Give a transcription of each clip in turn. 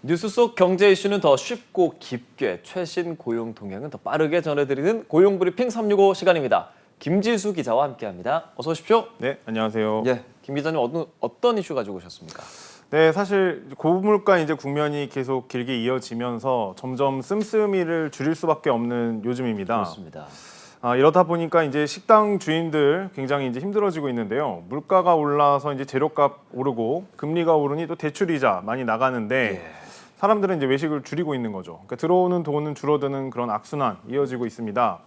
뉴스 속 경제 이슈는 더 쉽고 깊게, 최신 고용 동향은 더 빠르게 전해드리는 고용브리핑 365 시간입니다. 김지수 기자와 함께합니다. 어서 오십시오. 네, 안녕하세요. 예, 김 기자님 어떤 이슈 가지고 오셨습니까? 네, 사실 고물가 국면이 계속 길게 이어지면서 점점 씀씀이를 줄일 수밖에 없는 요즘입니다. 그렇습니다. 이러다 보니까 이제 식당 주인들 굉장히 힘들어지고 있는데요. 물가가 올라서 재료값 오르고 금리가 오르니 또 대출이자 많이 나가는데 사람들은 이제 외식을 줄이고 있는 거죠. 그러니까 들어오는 돈은 줄어드는 그런 악순환 이어지고 있습니다.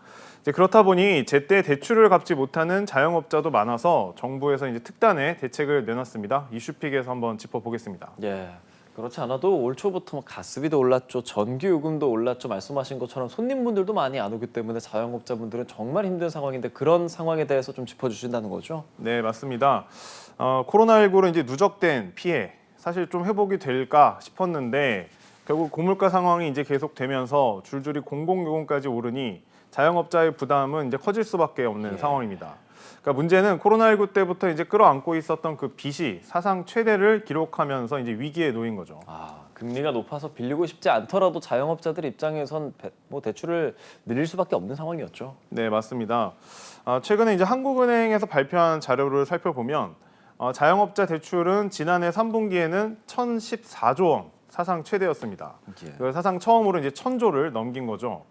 이제 그렇다 보니 제때 대출을 갚지 못하는 자영업자도 많아서 정부에서 이제 특단의 대책을 내놨습니다. 이슈픽에서 한번 짚어보겠습니다. 예. 그렇지 않아도 올 초부터 가스비도 올랐죠, 전기요금도 올랐죠. 말씀하신 것처럼 손님분들도 많이 안 오기 때문에 자영업자분들은 정말 힘든 상황인데 그런 상황에 대해서 좀 짚어주신다는 거죠? 네, 맞습니다. 코로나19로 이제 누적된 피해 사실 좀 회복이 될까 싶었는데 결국 고물가 상황이 이제 계속되면서 줄줄이 공공요금까지 오르니 자영업자의 부담은 이제 커질 수밖에 없는 상황입니다. 그러니까 문제는 코로나19 때부터 이제 끌어안고 있었던 그 빚이 사상 최대를 기록하면서 이제 위기에 놓인 거죠. 금리가 높아서 빌리고 싶지 않더라도 자영업자들 입장에선 대출을 늘릴 수밖에 없는 상황이었죠. 네, 맞습니다. 최근에 이제 한국은행에서 발표한 자료를 살펴보면 자영업자 대출은 지난해 3분기에는 1,014조 원 사상 최대였습니다. 사상 처음으로 이제 1,000조를 넘긴 거죠.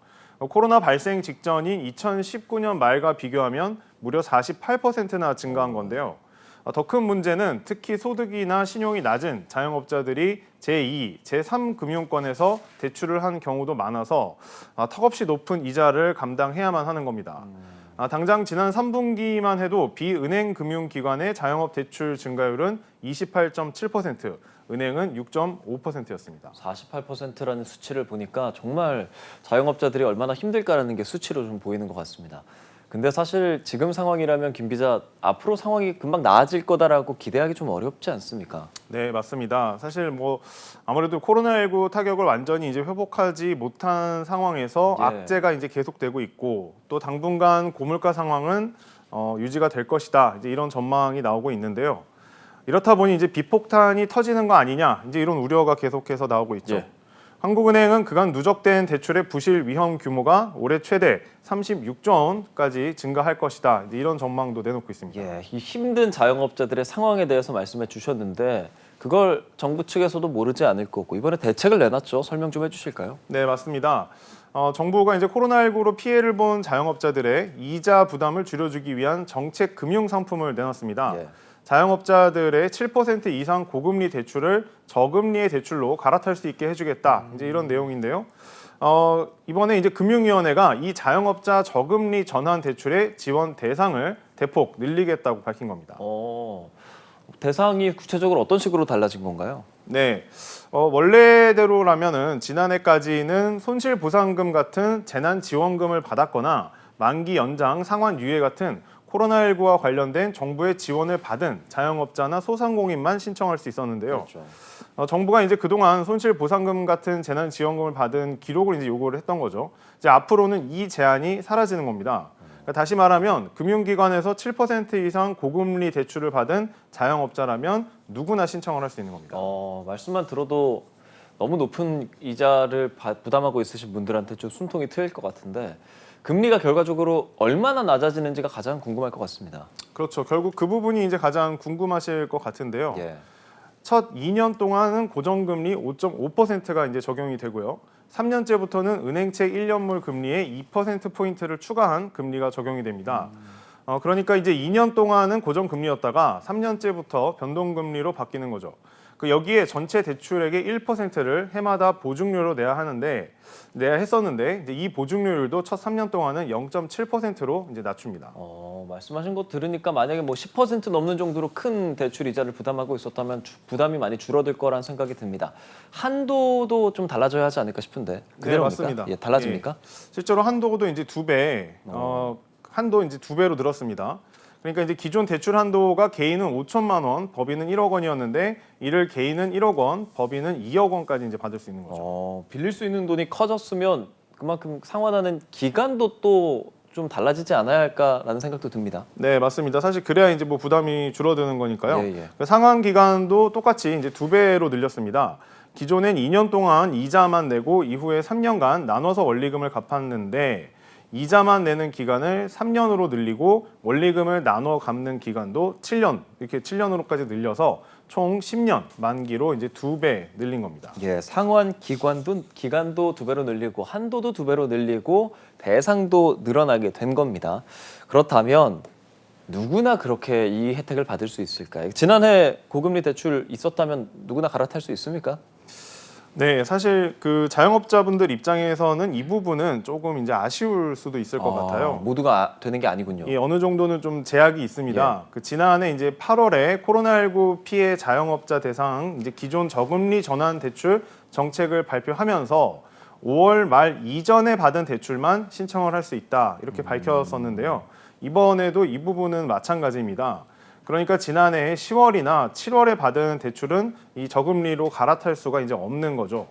코로나 발생 직전인 2019년 말과 비교하면 무려 48%나 증가한 건데요. 더 큰 문제는 특히 소득이나 신용이 낮은 자영업자들이 제2, 제3 금융권에서 대출을 한 경우도 많아서 턱없이 높은 이자를 감당해야만 하는 겁니다. 당장 지난 3분기만 해도 비은행 금융기관의 자영업 대출 증가율은 28.7%, 은행은 6.5%였습니다. 48%라는 수치를 보니까 정말 자영업자들이 얼마나 힘들까라는 게 수치로 좀 보이는 것 같습니다. 근데 사실 지금 상황이라면 김 기자, 앞으로 상황이 금방 나아질 거다라고 기대하기 좀 어렵지 않습니까? 네, 맞습니다. 사실 아무래도 코로나19 타격을 완전히 이제 회복하지 못한 상황에서 악재가 이제 계속되고 있고 또 당분간 고물가 상황은 유지가 될 것이다. 이제 이런 전망이 나오고 있는데요. 이렇다 보니 이제 비폭탄이 터지는 거 아니냐, 이제 이런 우려가 계속해서 나오고 있죠. 한국은행은 그간 누적된 대출의 부실 위험 규모가 올해 최대 36조 원까지 증가할 것이다. 이런 전망도 내놓고 있습니다. 이 힘든 자영업자들의 상황에 대해서 말씀해 주셨는데 그걸 정부 측에서도 모르지 않을 거고 이번에 대책을 내놨죠. 설명 좀 해주실까요? 네, 맞습니다. 정부가 이제 코로나19로 피해를 본 자영업자들의 이자 부담을 줄여주기 위한 정책 금융 상품을 내놨습니다. 자영업자들의 7% 이상 고금리 대출을 저금리의 대출로 갈아탈 수 있게 해주겠다. 이제 이런 내용인데요. 이번에 이제 금융위원회가 이 자영업자 저금리 전환 대출의 지원 대상을 대폭 늘리겠다고 밝힌 겁니다. 대상이 구체적으로 어떤 식으로 달라진 건가요? 네, 원래대로라면은 지난해까지는 손실보상금 같은 재난지원금을 받았거나 만기 연장, 상환 유예 같은 코로나19와 관련된 정부의 지원을 받은 자영업자나 소상공인만 신청할 수 있었는데요. 정부가 이제 그동안 손실보상금 같은 재난지원금을 받은 기록을 이제 요구를 했던 거죠. 이제 앞으로는 이 제한이 사라지는 겁니다. 그러니까 다시 말하면 금융기관에서 7% 이상 고금리 대출을 받은 자영업자라면 누구나 신청을 할 수 있는 겁니다. 말씀만 들어도 너무 높은 이자를 부담하고 있으신 분들한테 좀 숨통이 트일 것 같은데 금리가 결과적으로 얼마나 낮아지는지가 가장 궁금할 것 같습니다. 그렇죠. 결국 그 부분이 이제 가장 궁금하실 것 같은데요. 첫 2년 동안은 고정금리 5.5%가 이제 적용이 되고요. 3년째부터는 은행채 1년물 금리에 2%포인트를 추가한 금리가 적용이 됩니다. 그러니까 이제 2년 동안은 고정금리였다가 3년째부터 변동금리로 바뀌는 거죠. 여기에 전체 대출액의 1%를 해마다 보증료로 내야 했었는데 이제 이 보증료율도 첫 3년 동안은 0.7%로 이제 낮춥니다. 말씀하신 거 들으니까 만약에 10% 넘는 정도로 큰 대출 이자를 부담하고 있었다면 부담이 많이 줄어들 거란 생각이 듭니다. 한도도 좀 달라져야 하지 않을까 싶은데 그대로입니까? 네, 맞습니다. 달라집니까? 실제로 한도도 이제 2배, 한도 이제 2배로 늘었습니다. 그러니까 이제 기존 대출 한도가 개인은 5천만 원, 법인은 1억 원이었는데 이를 개인은 1억 원, 법인은 2억 원까지 이제 받을 수 있는 거죠. 빌릴 수 있는 돈이 커졌으면 그만큼 상환하는 기간도 또 좀 달라지지 않아야 할까라는 생각도 듭니다. 네, 맞습니다. 사실 그래야 이제 부담이 줄어드는 거니까요. 상환 기간도 똑같이 이제 2배로 늘렸습니다. 기존엔 2년 동안 이자만 내고 이후에 3년간 나눠서 원리금을 갚았는데 이자만 내는 기간을 3년으로 늘리고 원리금을 나눠 갚는 기간도 7년, 이렇게 7년으로까지 늘려서 총 10년 만기로 이제 2배 늘린 겁니다. 예, 상환 기간도 2배로 늘리고 한도도 2배로 늘리고 대상도 늘어나게 된 겁니다. 그렇다면 누구나 그렇게 이 혜택을 받을 수 있을까요? 지난해 고금리 대출 있었다면 누구나 갈아탈 수 있습니까? 네, 사실 그 자영업자분들 입장에서는 이 부분은 조금 이제 아쉬울 수도 있을 것 같아요. 모두가 되는 게 아니군요. 예, 어느 정도는 좀 제약이 있습니다. 그 지난해 이제 8월에 코로나19 피해 자영업자 대상 이제 기존 저금리 전환 대출 정책을 발표하면서 5월 말 이전에 받은 대출만 신청을 할 수 있다 이렇게 밝혔었는데요. 이번에도 이 부분은 마찬가지입니다. 그러니까 지난해 10월이나 7월에 받은 대출은 이 저금리로 갈아탈 수가 이제 없는 거죠.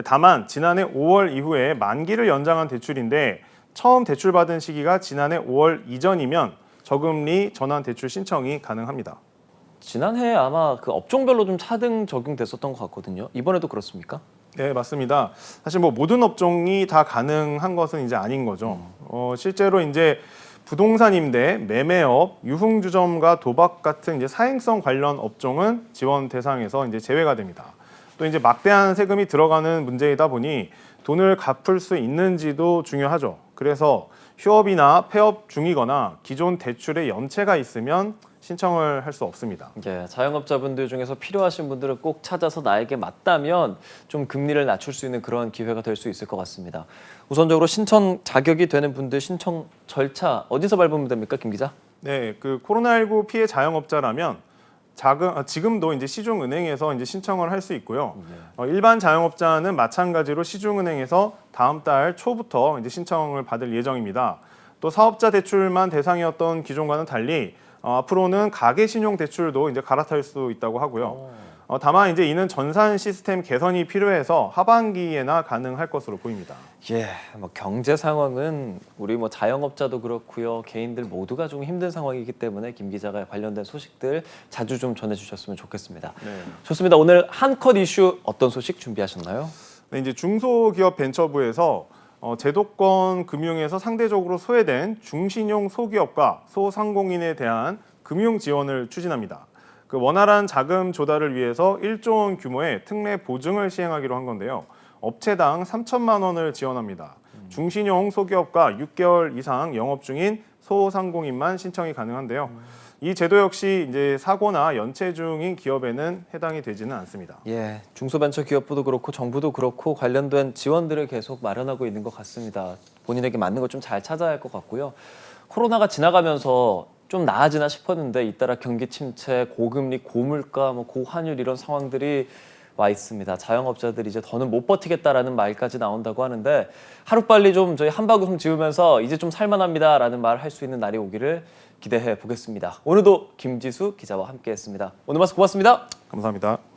다만 지난해 5월 이후에 만기를 연장한 대출인데 처음 대출받은 시기가 지난해 5월 이전이면 저금리 전환 대출 신청이 가능합니다. 지난해 아마 그 업종별로 좀 차등 적용됐었던 것 같거든요. 이번에도 그렇습니까? 네, 맞습니다. 사실 뭐 모든 업종이 다 가능한 것은 이제 아닌 거죠. 실제로 이제 부동산 임대, 매매업, 유흥주점과 도박 같은 이제 사행성 관련 업종은 지원 대상에서 이제 제외가 됩니다. 또 이제 막대한 세금이 들어가는 문제이다 보니 돈을 갚을 수 있는지도 중요하죠. 그래서 휴업이나 폐업 중이거나 기존 대출에 연체가 있으면 신청을 할 수 없습니다. 예, 자영업자분들 중에서 필요하신 분들을 꼭 찾아서 나에게 맞다면 좀 금리를 낮출 수 있는 그런 기회가 될 수 있을 것 같습니다. 우선적으로 신청 자격이 되는 분들 신청 절차 어디서 밟으면 됩니까, 김 기자? 네, 그 코로나19 피해 자영업자라면 지금도 이제 시중은행에서 이제 신청을 할 수 있고요. 일반 자영업자는 마찬가지로 시중은행에서 다음 달 초부터 이제 신청을 받을 예정입니다. 또 사업자 대출만 대상이었던 기존과는 달리 앞으로는 가계 신용 대출도 이제 갈아탈 수 있다고 하고요. 다만 이제 이는 전산 시스템 개선이 필요해서 하반기에나 가능할 것으로 보입니다. 예, 뭐 경제 상황은 우리 뭐 자영업자도 그렇고요, 개인들 모두가 좀 힘든 상황이기 때문에 김 기자가 관련된 소식들 자주 좀 전해주셨으면 좋겠습니다. 네. 좋습니다. 오늘 한 컷 이슈 어떤 소식 준비하셨나요? 네, 이제 중소기업 벤처부에서 제도권 금융에서 상대적으로 소외된 중신용 소기업과 소상공인에 대한 금융 지원을 추진합니다. 그 원활한 자금 조달을 위해서 1조 원 규모의 특례 보증을 시행하기로 한 건데요. 업체당 3천만 원을 지원합니다. 중신용 소기업과 6개월 이상 영업 중인 소상공인만 신청이 가능한데요. 이 제도 역시 이제 사고나 연체 중인 기업에는 해당이 되지는 않습니다. 예, 중소벤처기업부도 그렇고 정부도 그렇고 관련된 지원들을 계속 마련하고 있는 것 같습니다. 본인에게 맞는 걸 좀 잘 찾아야 할 것 같고요. 코로나가 지나가면서 좀 나아지나 싶었는데 잇따라 경기 침체, 고금리, 고물가, 뭐 고환율 이런 상황들이 와 있습니다. 자영업자들이 이제 더는 못 버티겠다라는 말까지 나온다고 하는데 하루빨리 좀 저희 한바구음 지으면서 이제 좀 살만합니다라는 말을 할 수 있는 날이 오기를 기대해 보겠습니다. 오늘도 김지수 기자와 함께했습니다. 오늘 말씀 고맙습니다. 감사합니다.